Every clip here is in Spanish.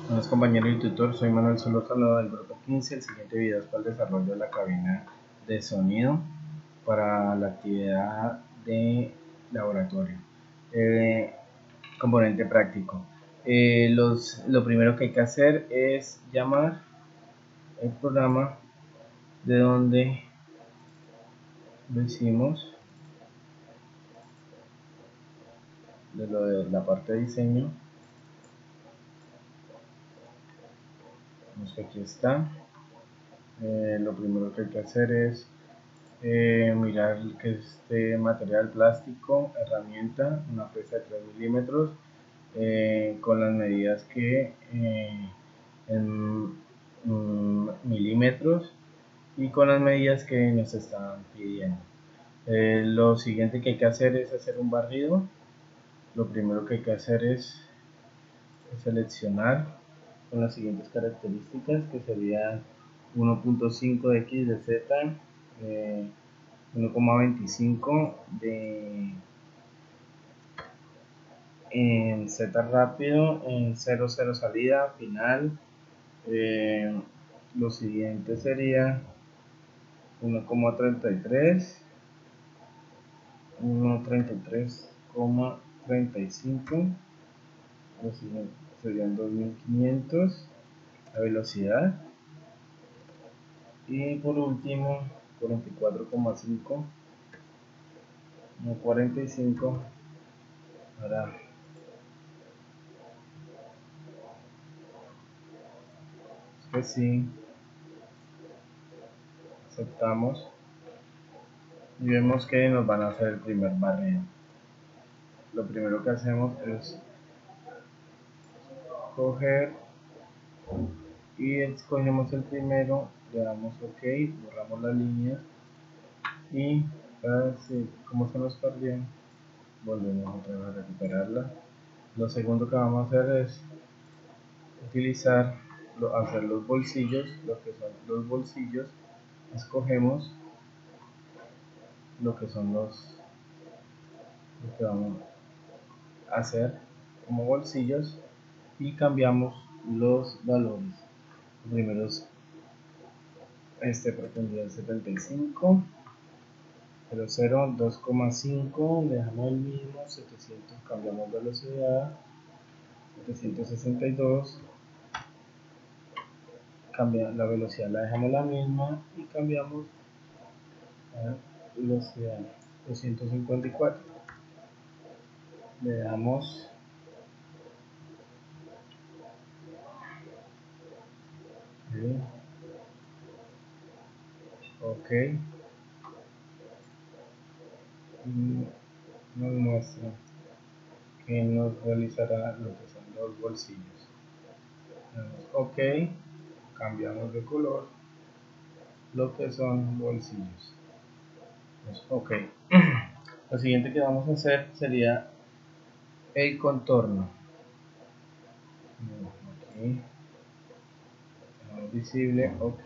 Buenos compañeros y tutor, soy Manuel Solórzano del grupo 15. El siguiente video es para el desarrollo de la cabina de sonido para la actividad de laboratorio. Componente práctico. Lo primero que hay que hacer es llamar el programa de donde lo hicimos, de la parte de diseño. Vemos que aquí está. Lo primero que hay que hacer es mirar que este material plástico, herramienta, una pieza de 3 milímetros, con las medidas que en milímetros y con las medidas que nos están pidiendo. Lo siguiente que hay que hacer es hacer un barrido. Lo primero que hay que hacer es seleccionar con las siguientes características, que sería 1.5 de x de z, 1,25 de en z rápido, en 0,0 salida final. Lo siguiente sería 1,33, 1,33,35. Lo siguiente serían 2500 la velocidad, y por último 44,5, 1,45 para que sí, aceptamos y vemos que nos van a hacer el primer barrido. Lo primero que hacemos es coger y escogemos el primero, le damos OK, borramos la línea y así como se nos perdió, volvemos otra vez a recuperarla. Lo segundo que vamos a hacer es hacer los bolsillos. Lo que son los bolsillos, escogemos lo que vamos a hacer como bolsillos y cambiamos los valores. Los primeros, profundidad 75, 00, 2,5, le dejamos el mismo, 700, cambiamos velocidad, 762, la velocidad la dejamos la misma y cambiamos la velocidad 254, le damos OK y nos muestra que nos realizará lo que son los bolsillos. Le damos OK, cambiamos de color lo que son bolsillos. Pues, OK. Lo siguiente que vamos a hacer sería el contorno. Aquí, visible, OK,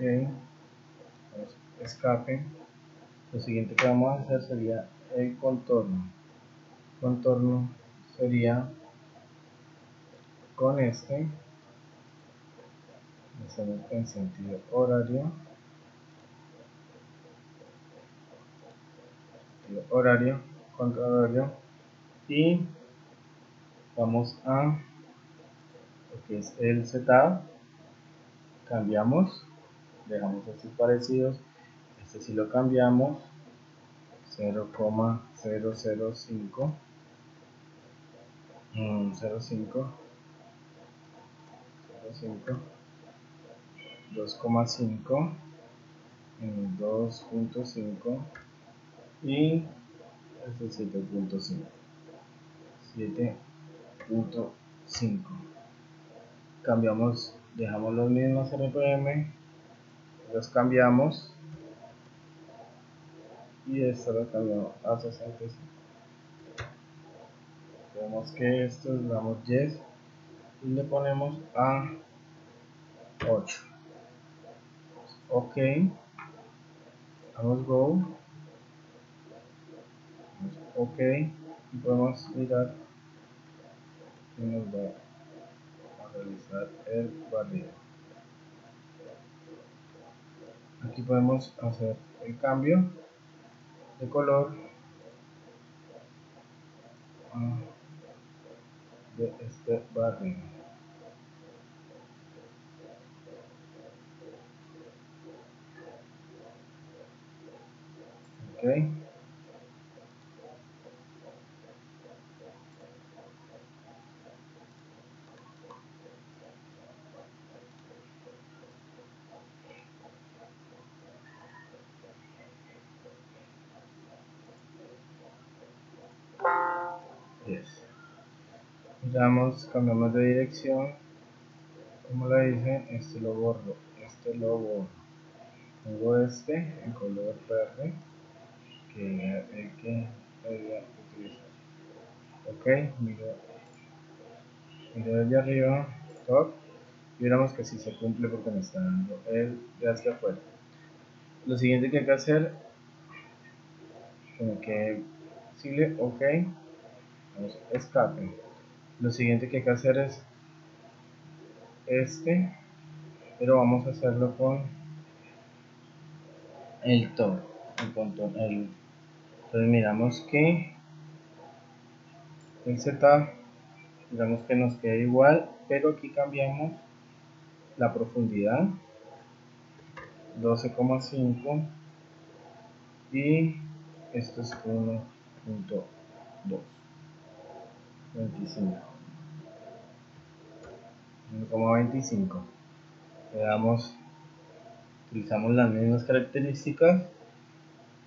escape. Lo siguiente que vamos a hacer sería el contorno. Contorno sería con hacemos en sentido horario, contrahorario, y vamos a lo que es el setup. Cambiamos, dejamos estos parecidos. Este sí lo cambiamos, 0,005, 0,5, 2,5, 2,5 y este 7,5. Cambiamos, dejamos los mismos RPM, los cambiamos y esto lo cambiamos a 65. Vemos que esto le damos yes y le ponemos a 8. OK, damos go, OK y podemos mirar que nos va a realizar. usar el barrido. Aquí podemos hacer el cambio de color de este barrido. Ok. Yes. Cambiamos de dirección. Como la dice, este lo borro, este lo borro. Pongo este en color verde, que era el que debía utilizar. Ok, miro desde arriba, top, y veremos que si se cumple porque me está dando el de hacia afuera. Lo siguiente que hay que hacer, que visible, ok, vamos a escape. Lo siguiente que hay que hacer es este, pero vamos a hacerlo con el top, el contorno, entonces miramos que el setup, digamos que nos queda igual, pero aquí cambiamos la profundidad 12,5 y esto es 1.25, 1,25. Le damos, utilizamos las mismas características,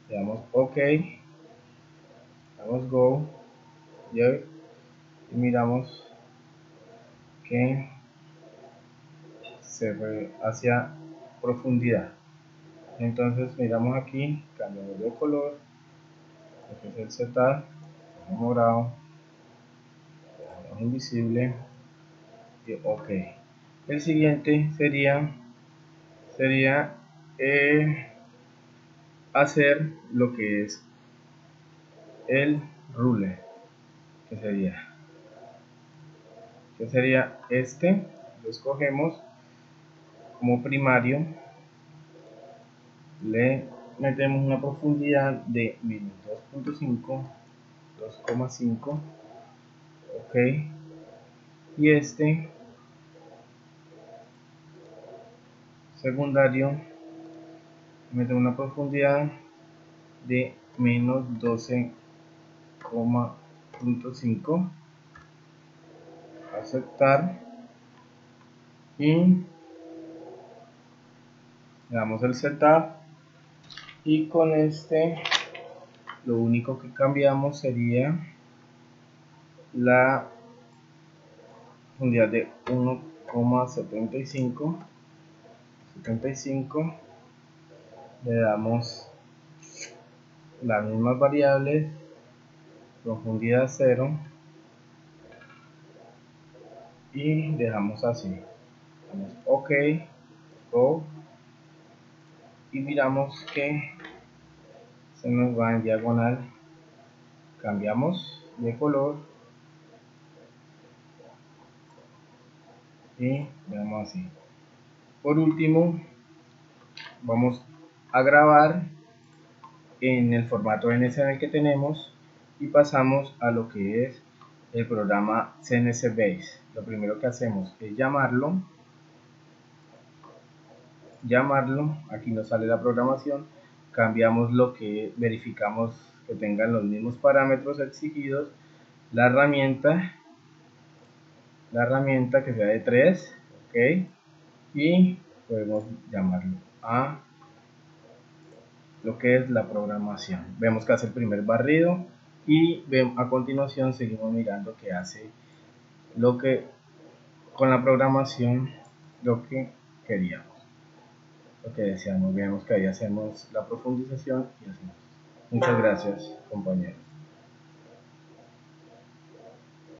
le damos ok, damos go y miramos que se fue hacia profundidad. Entonces miramos aquí, cambiamos de color, este es el setup, morado, invisible y ok. El siguiente sería hacer lo que es el ruler, que sería este. Lo escogemos como primario, le metemos una profundidad de menos 2.5, 2,5, ok, y este secundario metemos una profundidad de menos 12,5, aceptar y le damos el setup. Y con este lo único que cambiamos sería la profundidad de 1,75, le damos las mismas variables, profundidad 0 y dejamos así. Damos ok, go y miramos que se nos va en diagonal. Cambiamos de color y veamos así. Por último, vamos a grabar en el formato NS en el que tenemos y pasamos a lo que es el programa CNC Base. Lo primero que hacemos es llamarlo, aquí nos sale la programación, cambiamos lo que verificamos que tengan los mismos parámetros exigidos, la herramienta que sea de 3, ok, y podemos llamarlo a lo que es la programación. Vemos que hace el primer barrido y a continuación seguimos mirando que hace lo que con la programación lo que queríamos, lo que deseamos. Vemos que ahí hacemos la profundización y hacemos. Muchas gracias, compañeros.